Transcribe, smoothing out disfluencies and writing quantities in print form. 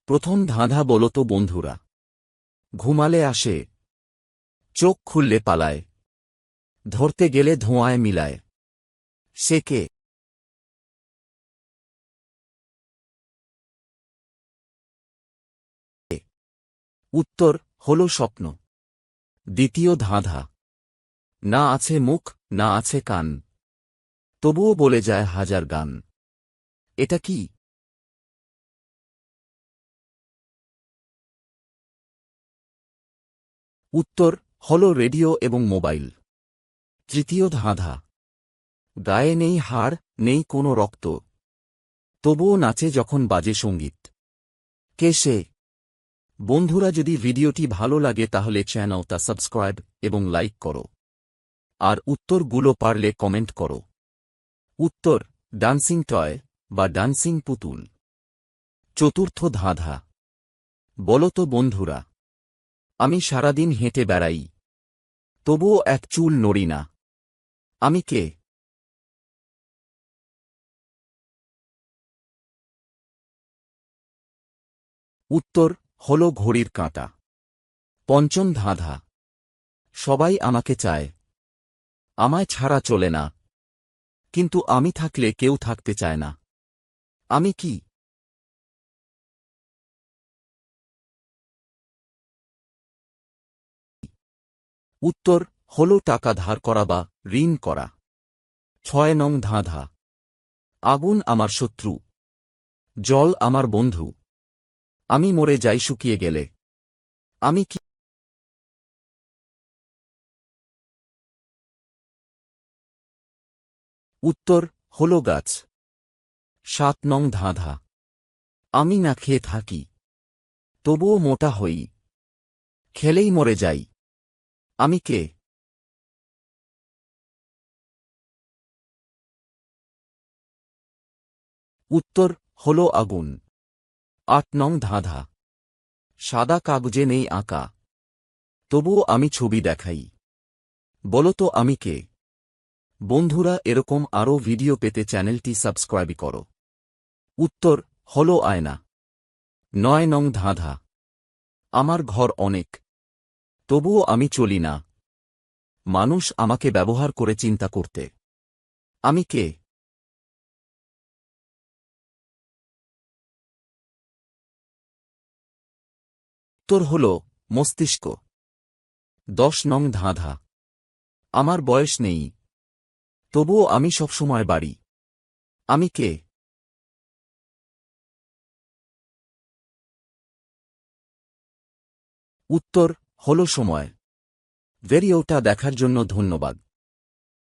প্রথম ধাঁধা বলো তো বন্ধুরা। ঘুমালে আসে, চোখ খুললে পালায়, ধরতে গেলে ধোঁয়ায় মিলায়। সে কে? উত্তর হল স্বপ্ন। দ্বিতীয় ধাঁধা। না আছে মুখ, না আছে কান, তবুও বলে যায় হাজার গান। এটা কি? উত্তর হল রেডিও এবং মোবাইল। তৃতীয় ধাঁধা। গায়ে নেই হাড়, নেই কোনো রক্ত, তবুও নাচে যখন বাজে সঙ্গীত। কে সে? বন্ধুরা, যদি ভিডিওটি ভালো লাগে তাহলে চ্যানেলটা সাবস্ক্রাইব এবং লাইক করো, আর উত্তরগুলো পারলে কমেন্ট করো। উত্তর ডান্সিং টয় বা ডান্সিং পুতুল। চতুর্থ ধাঁধা। বলো তো বন্ধুরা, আমি সারাদিন হেঁটে বেড়াই, তবুও এক চুল নড়ি না। আমি কে? উত্তর হল ঘড়ির কাঁটা। পঞ্চম ধাঁধা। সবাই আমাকে চায়, আমায় ছাড়া চলে না, কিন্তু আমি থাকলে কেউ থাকতে চায় না। আমি কি? উত্তর হল টাকা ধার করা বা ঋণ করা। ৬ নং ধাঁধা। আগুন আমার শত্রু, জল আমার বন্ধু, আমি মরে যাই শুকিয়ে গেলে। আমি কি? উত্তর হল গাছ। ৭ নং ধাঁধা। আমি না খেয়ে থাকি, তবুও মোটা হই, খেলেই মরে যাই। আমি কে? উত্তর হল আগুন। ৮ নং ধাঁধা। সাদা কাগজে নেই আঁকা, তবুও আমি ছবি দেখাই। বলো তো আমি কে? বন্ধুরা, এরকম আরও ভিডিও পেতে চ্যানেলটি সাবস্ক্রাইব করো। উত্তর হল আয়না। ৯ নং ধাঁধা। আমার ঘর অনেক, তবুও আমি চলি না, মানুষ আমাকে ব্যবহার করে চিন্তা করতে। আমি কে? উত্তর হল মস্তিষ্ক। ১০ নং ধাঁধা। আমার বয়স নেই, তবুও আমি সবসময় বাড়ি। আমি কে? উত্তর হল সময়। ভিডিওটা দেখার জন্য ধন্যবাদ।